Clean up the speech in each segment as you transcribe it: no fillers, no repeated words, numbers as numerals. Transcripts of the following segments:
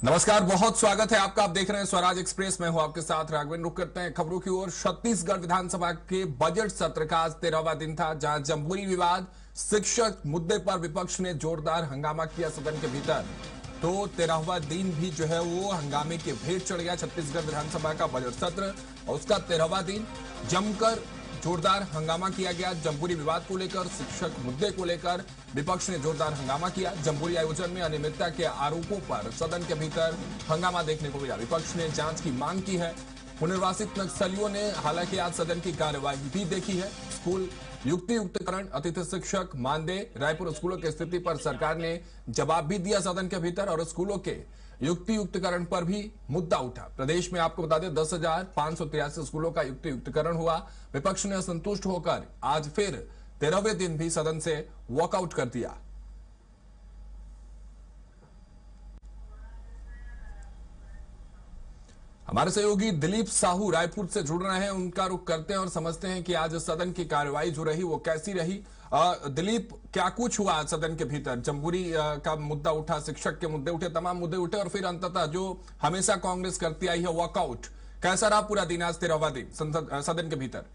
नमस्कार, बहुत स्वागत है आपका। आप देख रहे हैं स्वराज एक्सप्रेस। मैं हूं आपके साथ राघवेंद्र। रुक करते हैं खबरों की ओर। छत्तीसगढ़ विधानसभा के बजट सत्र का आज 13वां दिन था, जहां जमहूरी विवाद शिक्षक मुद्दे पर विपक्ष ने जोरदार हंगामा किया सदन के भीतर। तो 13वां दिन भी जो है वो हंगामे के भेंट चढ़ गया। छत्तीसगढ़ विधानसभा का बजट सत्र और उसका 13वां दिन जमकर जोरदार हंगामा किया गया। जमहूरी विवाद को लेकर, शिक्षक मुद्दे को लेकर विपक्ष ने जोरदार हंगामा किया। जमहूरी आयोजन में अनियमितता के आरोपों पर सदन के भीतर हंगामा देखने को मिला। विपक्ष ने जांच की मांग की है। पुनर्वासित नक्सलियों ने हालांकि आज सदन की कार्यवाही भी देखी है। स्कूल युक्तियुक्तकरण, अतिथि शिक्षक मानदेय, रायपुर स्कूलों की स्थिति पर सरकार ने जवाब भी दिया सदन के भीतर, और स्कूलों के युक्तियुक्तकरण पर भी मुद्दा उठा। प्रदेश में आपको बता दें 10,583 स्कूलों का युक्तियुक्तकरण हुआ। विपक्ष ने असंतुष्ट होकर आज फिर 13वें दिन भी सदन से वॉकआउट कर दिया। हमारे सहयोगी दिलीप साहू रायपुर से जुड़ रहे हैं, उनका रुख करते हैं और समझते हैं कि आज सदन की कार्यवाही जो रही वो कैसी रही। दिलीप, क्या कुछ हुआ सदन के भीतर? जमहूरी का मुद्दा उठा, शिक्षक के मुद्दे उठे, तमाम मुद्दे उठे, और फिर अंततः जो हमेशा कांग्रेस करती आई है, वॉकआउट। कैसा रहा पूरा दिन आज 13वां दिन सदन के भीतर?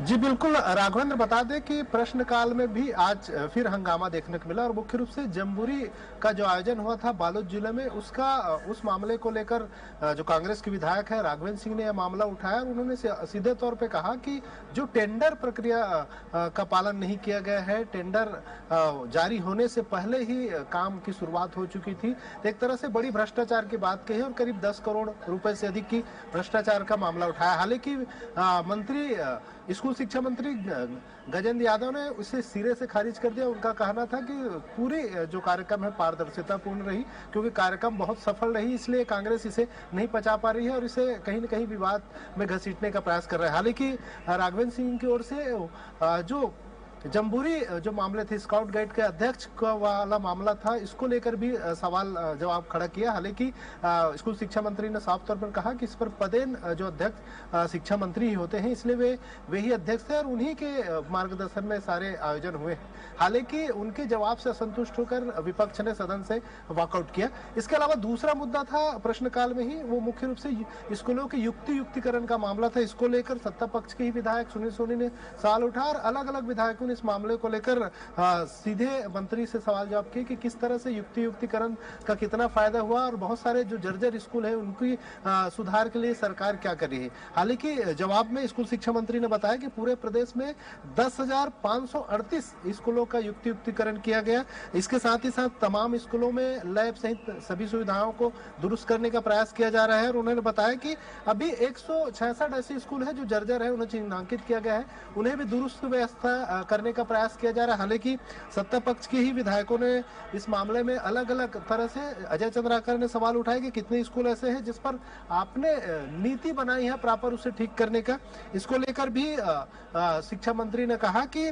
जी बिल्कुल राघवेंद्र, बता दें कि प्रश्नकाल में भी आज फिर हंगामा देखने को मिला, और मुख्य रूप से जमहूरी का जो आयोजन हुआ था बालोद जिले में, उस मामले को लेकर जो कांग्रेस के विधायक है राघवेंद्र सिंह ने यह मामला उठाया, और उन्होंने सीधे तौर पे कहा कि जो टेंडर प्रक्रिया का पालन नहीं किया गया है, टेंडर जारी होने से पहले ही काम की शुरुआत हो चुकी थी। एक तरह से बड़ी भ्रष्टाचार की बात कही, और करीब 10 करोड़ रुपए से अधिक की भ्रष्टाचार का मामला उठाया। हालांकि मंत्री स्कूल शिक्षा मंत्री गजेंद्र यादव ने उसे सिरे से खारिज कर दिया। उनका कहना था कि पूरी जो कार्यक्रम है पारदर्शिता पूर्ण रही, क्योंकि कार्यक्रम बहुत सफल रही, इसलिए कांग्रेस इसे नहीं पचा पा रही है और इसे कहीं न कहीं विवाद में घसीटने का प्रयास कर रहा है। हालांकि राघवेंद्र सिंह की ओर से जो जमहूरी जो मामले थे, स्काउट गाइड के अध्यक्ष का वाला मामला था, इसको लेकर भी सवाल जवाब खड़ा किया। हालांकि स्कूल शिक्षा मंत्री ने साफ तौर पर कहा कि इस पर पदेन जो अध्यक्ष शिक्षा मंत्री ही होते हैं, इसलिए वे ही अध्यक्ष थे और उन्हीं के मार्गदर्शन में सारे आयोजन हुए। हालांकि उनके जवाब से असंतुष्ट होकर विपक्ष ने सदन से वॉकआउट किया। इसके अलावा दूसरा मुद्दा था प्रश्नकाल में ही, वो मुख्य रूप से स्कूलों के युक्तिकरण का मामला था। इसको लेकर सत्ता पक्ष के ही विधायक सुनील सोनी ने सवाल उठा, और अलग अलग विधायकों इस मामले को लेकर सीधे मंत्री से सवाल जवाब किए कि किस तरह से युक्तिकरण का कितना फायदा हुआ, और बहुत सारे जो जर्जर स्कूल है उनकी सुधार के लिए सरकार क्या कर रही है। हालांकि जवाब में स्कूल शिक्षा मंत्री ने बताया कि पूरे प्रदेश में 10,538 स्कूलों का युक्तिकरण किया गया। इसके साथ ही साथ तमाम स्कूलों में लैब सहित सभी सुविधाओं को दुरुस्त करने का प्रयास किया जा रहा है, और उन्होंने बताया कि अभी 166 ऐसे स्कूल है जो जर्जर है, उन्हें चिन्हांकित किया गया है, उन्हें भी दुरुस्त व्यवस्था करने का प्रयास किया जा रहा है। हालांकि सत्ता पक्ष के ही विधायकों ने इस मामले में अलग अलग तरह से, अजय चंद्राकर ने सवाल उठाया कि कितने स्कूल ऐसे हैं जिस पर आपने नीति बनाई है प्रॉपर उसे ठीक करने का। इसको लेकर भी शिक्षा मंत्री ने कहा कि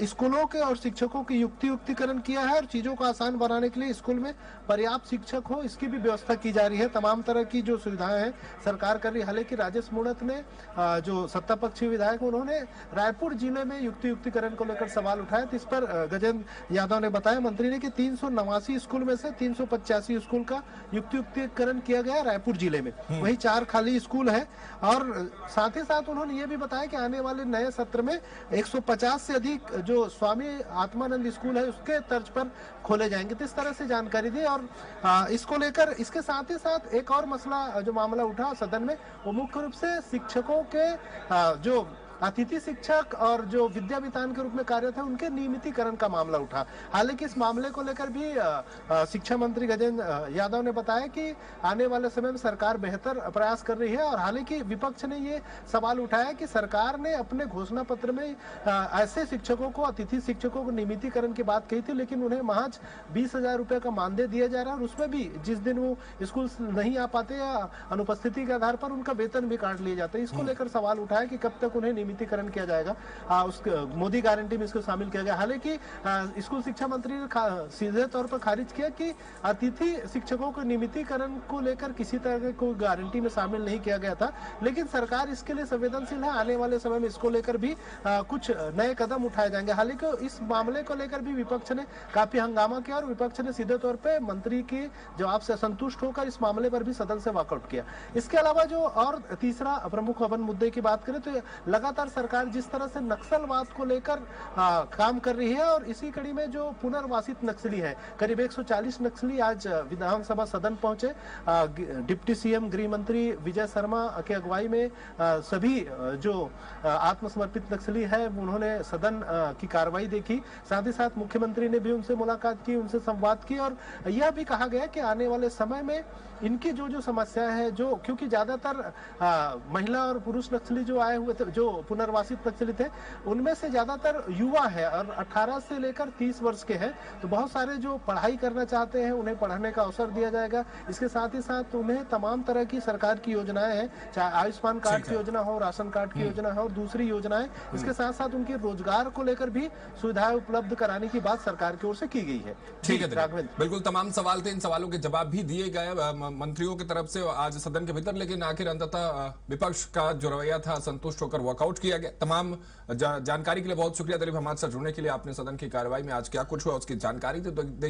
स्कूलों के और शिक्षकों की युक्तिकरण किया है, और चीजों को आसान बनाने के लिए स्कूल में पर्याप्त शिक्षक हो इसकी भी व्यवस्था की जा रही है। तमाम तरह की जो सुविधाएं हैं सरकार कर रही है। हालांकि राजेश मूणत ने जो सत्ता पक्षी विधायक, उन्होंने रायपुर जिले में युक्तिकरण को लेकर सवाल उठाया, तो इस पर गजेंद्र यादव ने बताया मंत्री ने कि 389 स्कूल में से 385 स्कूल का युक्तिकरण किया गया रायपुर जिले में, वही 4 खाली स्कूल है। और साथ ही साथ उन्होंने ये भी बताया कि आने वाले नए सत्र में 150 से अधिक जो स्वामी आत्मानंद स्कूल है उसके तर्ज पर खोले जाएंगे। तो इस तरह से जानकारी दी, और इसको लेकर इसके साथ ही साथ एक और मसला जो मामला उठा सदन में, वो मुख्य रूप से शिक्षकों के जो अतिथि शिक्षक और जो विद्यावितान के रूप में कार्यरत है उनके नियमितीकरण का मामला उठा। हालांकि इस मामले को लेकर भी शिक्षा मंत्री गजेंद्र यादव ने बताया कि आने वाले समय में सरकार बेहतर प्रयास कर रही है, और हालांकि विपक्ष ने ये सवाल उठाया कि सरकार ने अपने घोषणा पत्र में ऐसे शिक्षकों को, अतिथि शिक्षकों को नियमितीकरण की बात कही थी, लेकिन उन्हें महज 20,000 रुपए का मानदेय दिया जा रहा है, और उसमें भी जिस दिन वो स्कूल नहीं आ पाते या अनुपस्थिति के आधार पर उनका वेतन भी काट लिया जाता है। इसको लेकर सवाल उठाया कि कब तक उन्हें नियमितीकरण किया जाएगा। उस मोदी गारंटी में इसको शामिल किया गया। हालांकि स्कूल शिक्षा मंत्री ने सीधे तौर पर खारिज किया कि अतिथि शिक्षकों के नियमितीकरण को लेकर किसी तरह को गारंटी में शामिल नहीं किया गया था, लेकिन सरकार इसके लिए संवेदनशील है। आने वाले समय में इसको लेकर भी कुछ नए कदम उठाए जाएंगे। हालांकि इस मामले को लेकर भी विपक्ष ने काफी हंगामा किया और विपक्ष ने सीधे तौर पे मंत्री के जवाब से असंतुष्ट होकर इस मामले पर भी सदन से वॉकआउट किया। इसके अलावा जो और तीसरा प्रमुख वन मुद्दे की बात करें तो लगातार सरकार जिस तरह से नक्सलवाद को लेकर काम कर रही है, और इसी कड़ी में जो पुनर्वासित नक्सली है, करीब 140 नक्सली आज विधानसभा सदन पहुंचे। डिप्टी सीएम गृह मंत्री विजय शर्मा की अगुवाई में सभी जो आत्मसमर्पित नक्सली है उन्होंने सदन की कार्रवाई देखी। साथ ही साथ मुख्यमंत्री ने भी उनसे मुलाकात की, उनसे संवाद की, और यह भी कहा गया कि आने वाले समय में इनकी जो समस्याएं हैं, जो क्योंकि ज्यादातर महिला और पुरुष नक्सली जो आए हुए थे, जो पुनर्वासित नक्सली थे, उनमें से ज्यादातर युवा है और 18 से लेकर 30 वर्ष के हैं। तो बहुत सारे जो पढ़ाई करना चाहते हैं उन्हें पढ़ने का अवसर दिया जाएगा। इसके साथ ही साथ उन्हें तमाम तरह की सरकार की योजनाएं हैं, चाहे आयुष्मान कार्ड की योजना हो, राशन कार्ड की योजना हो और दूसरी योजनाएं। इसके साथ साथ उनके रोजगार को लेकर भी सुविधाएं उपलब्ध कराने की बात सरकार की ओर से की गई है। ठीक है राघवेंद्र, बिल्कुल तमाम सवाल थे, इन सवालों के जवाब भी दिए गए मंत्रियों की तरफ से आज सदन के भीतर, लेकिन आखिर अंततः विपक्ष का जो रवैया था संतुष्ट होकर वॉकआउट किया गया। तमाम जानकारी के लिए बहुत शुक्रिया दिलीप, हमारे साथ जुड़ने के लिए। आपने सदन की कार्रवाई में आज क्या कुछ हुआ उसकी जानकारी दी। तो देखिए